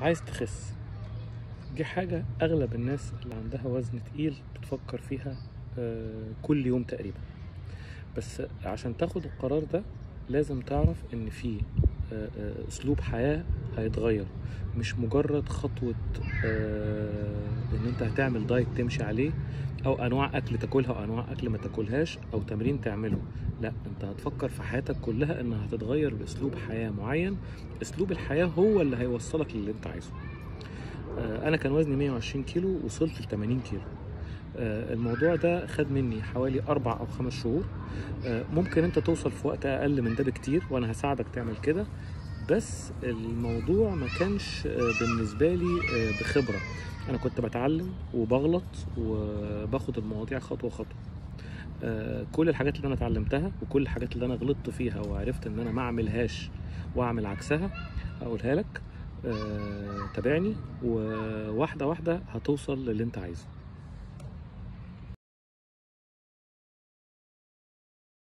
عايز تخس، دي حاجة أغلب الناس اللي عندها وزن تقيل بتفكر فيها كل يوم تقريبا. بس عشان تاخد القرار ده لازم تعرف إن في أسلوب حياة هيتغير، مش مجرد خطوة إن أنت هتعمل دايت تمشي عليه، أو أنواع أكل تاكلها أو أنواع أكل ما تاكلهاش، أو تمرين تعمله. لا، أنت هتفكر في حياتك كلها إنها هتتغير بأسلوب حياة معين. أسلوب الحياة هو اللي هيوصلك للي أنت عايزه. انا كان وزني 120 كيلو، وصلت ل 80 كيلو. الموضوع ده خد مني حوالي 4 أو 5 شهور. ممكن انت توصل في وقت اقل من ده بكتير، وانا هساعدك تعمل كده. بس الموضوع ما كانش بالنسبة لي بخبرة. انا كنت بتعلم وبغلط وباخد المواضيع خطوة خطوة. كل الحاجات اللي انا اتعلمتها وكل الحاجات اللي انا غلطت فيها وعرفت ان انا ما اعملهاش واعمل عكسها هقولها لك. تابعني، وواحدة واحدة هتوصل للي انت عايزه.